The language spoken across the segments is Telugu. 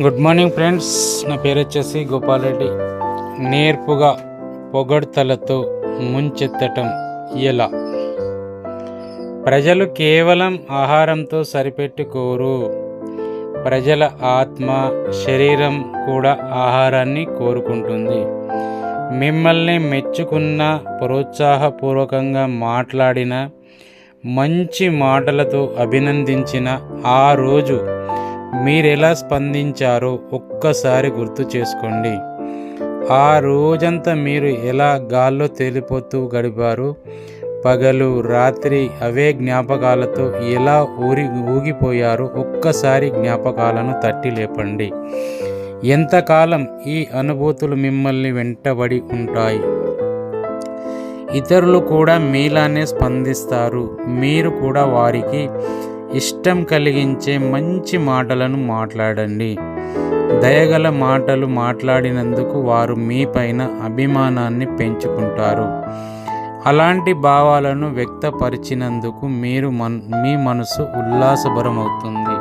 గుడ్ మార్నింగ్ ఫ్రెండ్స్, నా పేరు వచ్చేసి గోపాల్ రెడ్డి. నేర్పుగా పొగడ్తలతో ముంచెత్తటం ఎలా? ప్రజలు కేవలం ఆహారంతో సరిపెట్టుకోరు. ప్రజల ఆత్మ, శరీరం కూడా ఆహారాన్ని కోరుకుంటుంది. మిమ్మల్ని మెచ్చుకున్న, ప్రోత్సాహపూర్వకంగా మాట్లాడిన, మంచి మాటలతో అభినందించిన ఆ రోజు మీరెలా స్పందించారో ఒక్కసారి గుర్తు చేసుకోండి. ఆ రోజంతా మీరు ఎలా గాల్లో తేలిపోతూ గడిపారు? పగలు రాత్రి అవే జ్ఞాపకాలతో ఎలా ఊగిపోయారు? ఒక్కసారి జ్ఞాపకాలను తట్టి లేపండి. ఎంతకాలం ఈ అనుభూతులు మిమ్మల్ని వెంటబడి ఉంటాయి? ఇతరులు కూడా మీలానే స్పందిస్తారు. మీరు కూడా వారికి ఇష్టం కలిగించే మంచి మాటలను మాట్లాడండి. దయగల మాటలు మాట్లాడినందుకు వారు మీపైన అభిమానాన్ని పెంచుకుంటారు. అలాంటి భావాలను వ్యక్తపరిచినందుకు మీ మనసు ఉల్లాసభరమవుతుంది.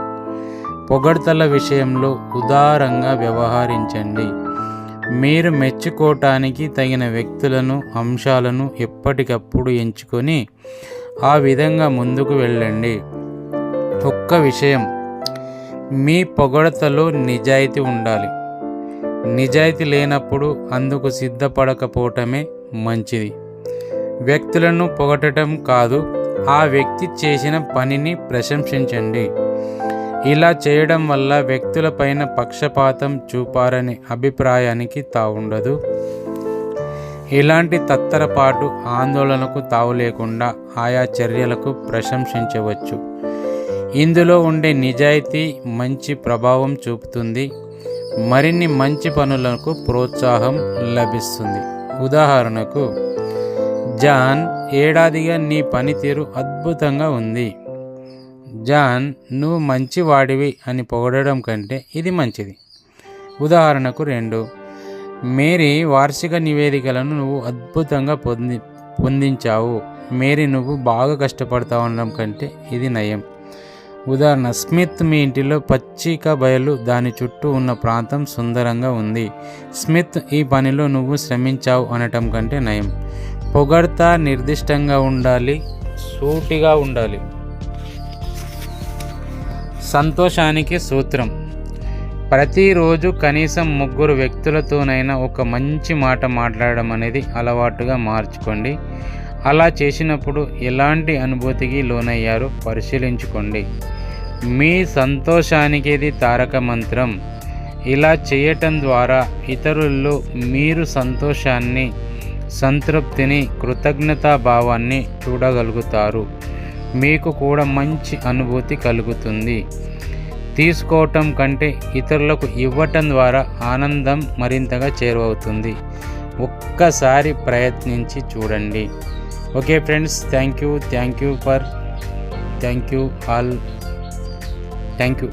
పొగడ్తల విషయంలో ఉదారంగా వ్యవహరించండి. మీరు మెచ్చుకోవటానికి తగిన వ్యక్తులను, అంశాలను ఎప్పటికప్పుడు ఎంచుకొని ఆ విధంగా ముందుకు వెళ్ళండి. ఒక్క విషయం, మీ పొగడ్తలో నిజాయితీ ఉండాలి. నిజాయితీ లేనప్పుడు అందుకు సిద్ధపడకపోవటమే మంచిది. వ్యక్తులను పొగడటం కాదు, ఆ వ్యక్తి చేసిన పనిని ప్రశంసించండి. ఇలా చేయడం వల్ల వ్యక్తులపైన పక్షపాతం చూపారనే అభిప్రాయానికి తావుండదు. ఇలాంటి తత్తరపాటు, ఆందోళనకు తావు లేకుండా ఆయా చర్యలకు ప్రశంసించవచ్చు. ఇందులో ఉండే నిజాయితీ మంచి ప్రభావం చూపుతుంది. మరిన్ని మంచి పనులకు ప్రోత్సాహం లభిస్తుంది. ఉదాహరణకు, జాన్, ఏడాదిగా నీ పనితీరు అద్భుతంగా ఉంది. జాన్, నువ్వు మంచివాడివి అని పొగడడం కంటే ఇది మంచిది. ఉదాహరణకు 2, మేరీ, వార్షిక నివేదికలను నువ్వు అద్భుతంగా పొందించావు. మేరీ, నువ్వు బాగా కష్టపడతావు అనడం కంటే ఇది నయం. ఉదాహరణ, స్మిత్, మీ ఇంటిలో పచ్చిక బయలు, దాని చుట్టూ ఉన్న ప్రాంతం సుందరంగా ఉంది. స్మిత్, ఈ పనిలో నువ్వు శ్రమించావు అనటం కంటే నయం. పొగడ్త నిర్దిష్టంగా ఉండాలి, సూటిగా ఉండాలి. సంతోషానికి సూత్రం: ప్రతిరోజు కనీసం 3 వ్యక్తులతోనైనా ఒక మంచి మాట మాట్లాడడం అనేది అలవాటుగా మార్చుకోండి. అలా చేసినప్పుడు ఎలాంటి అనుభూతికి లోనయ్యారో పరిశీలించుకోండి. మీ సంతోషానికి ఇది తారక మంత్రం. ఇలా చేయటం ద్వారా ఇతరుల్లో మీరు సంతోషాన్ని, సంతృప్తిని, కృతజ్ఞతాభావాన్ని చూడగలుగుతారు. మీకు కూడా మంచి అనుభూతి కలుగుతుంది. తీసుకోవటం కంటే ఇతరులకు ఇవ్వటం ద్వారా ఆనందం మరింతగా చేరువవుతుంది. ఒక్కసారి ప్రయత్నించి చూడండి. Okay friends, thank you all. Thank you.